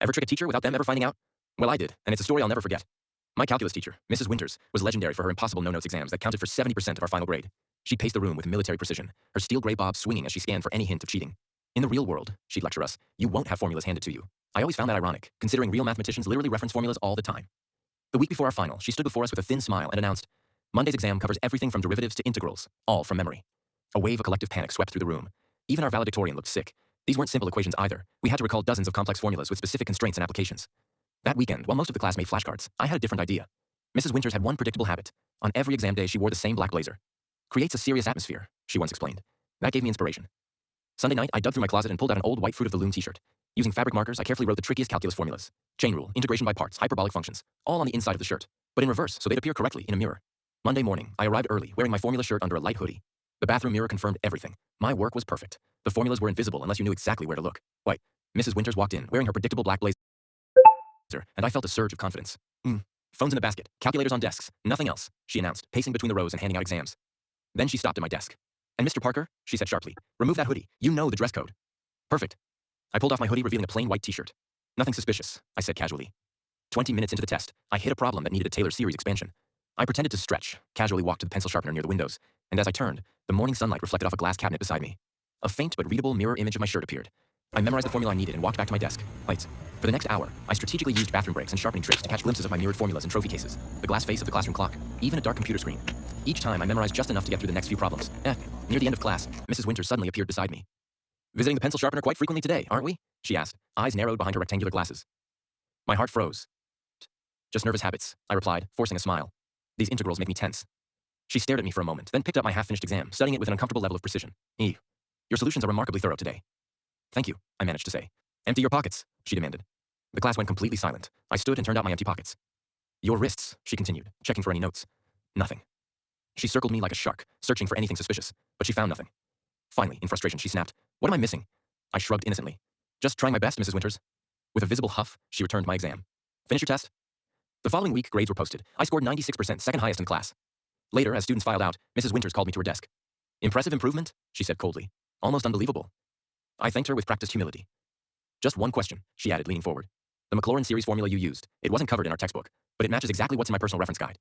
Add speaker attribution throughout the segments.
Speaker 1: Ever trick a teacher without them ever finding out? Well, I did, and it's a story I'll never forget. My calculus teacher, Mrs. Winters, was legendary for her impossible no-notes exams that counted for 70% of our final grade. She paced the room with military precision, her steel gray bob swinging as she scanned for any hint of cheating. In the real world, she'd lecture us, you won't have formulas handed to you. I always found that ironic, considering real mathematicians literally reference formulas all the time. The week before our final, she stood before us with a thin smile and announced, Monday's exam covers everything from derivatives to integrals, all from memory. A wave of collective panic swept through the room. Even our valedictorian looked sick. These weren't simple equations either. We had to recall dozens of complex formulas with specific constraints and applications. That weekend, while most of the class made flashcards, I had a different idea. Mrs. Winters had one predictable habit. On every exam day, she wore the same black blazer. Creates a serious atmosphere, she once explained. That gave me inspiration. Sunday night, I dug through my closet and pulled out an old white Fruit of the Loom t-shirt. Using fabric markers, I carefully wrote the trickiest calculus formulas. Chain rule, integration by parts, hyperbolic functions, all on the inside of the shirt, but in reverse so they'd appear correctly in a mirror. Monday morning, I arrived early, wearing my formula shirt under a light hoodie. The bathroom mirror confirmed everything. My work was perfect. The formulas were invisible unless you knew exactly where to look. Why? Mrs. Winters walked in, wearing her predictable black blazer, and I felt a surge of confidence. Phones in the basket, calculators on desks, nothing else, she announced, pacing between the rows and handing out exams. Then she stopped at my desk. And Mr. Parker, she said sharply, remove that hoodie. You know the dress code. Perfect. I pulled off my hoodie, revealing a plain white t-shirt. Nothing suspicious, I said casually. 20 minutes into the test, I hit a problem that needed a Taylor series expansion. I pretended to stretch, casually walked to the pencil sharpener near the windows, and as I turned, the morning sunlight reflected off a glass cabinet beside me. A faint but readable mirror image of my shirt appeared. I memorized the formula I needed and walked back to my desk. Lights. For the next hour, I strategically used bathroom breaks and sharpening tricks to catch glimpses of my mirrored formulas and trophy cases, the glass face of the classroom clock, even a dark computer screen. Each time, I memorized just enough to get through the next few problems. Near the end of class, Mrs. Winters suddenly appeared beside me. Visiting the pencil sharpener quite frequently today, aren't we? She asked, eyes narrowed behind her rectangular glasses. My heart froze. Just nervous habits, I replied, forcing a smile. These integrals make me tense. She stared at me for a moment, then picked up my half-finished exam, studying it with an uncomfortable level of precision. Your solutions are remarkably thorough today. Thank you, I managed to say. Empty your pockets, she demanded. The class went completely silent. I stood and turned out my empty pockets. Your wrists, she continued, checking for any notes. Nothing. She circled me like a shark, searching for anything suspicious, but she found nothing. Finally, in frustration, she snapped, What am I missing? I shrugged innocently. Just trying my best, Mrs. Winters. With a visible huff, she returned my exam. Finish your test? The following week, grades were posted. I scored 96%, second highest in class. Later, as students filed out, Mrs. Winters called me to her desk. Impressive improvement, she said coldly. Almost unbelievable. I thanked her with practiced humility. Just one question, she added, leaning forward. The Maclaurin series formula you used, it wasn't covered in our textbook, but it matches exactly what's in my personal reference guide.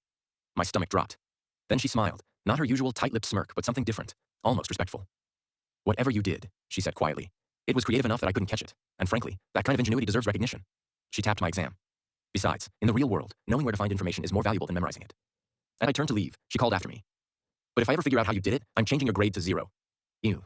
Speaker 1: My stomach dropped. Then she smiled, not her usual tight-lipped smirk, but something different, almost respectful. Whatever you did, she said quietly, it was creative enough that I couldn't catch it, and frankly, that kind of ingenuity deserves recognition. She tapped my exam. Besides, in the real world, knowing where to find information is more valuable than memorizing it. As I turned to leave, she called after me. But if I ever figure out how you did it, I'm changing your grade to 0. Ew.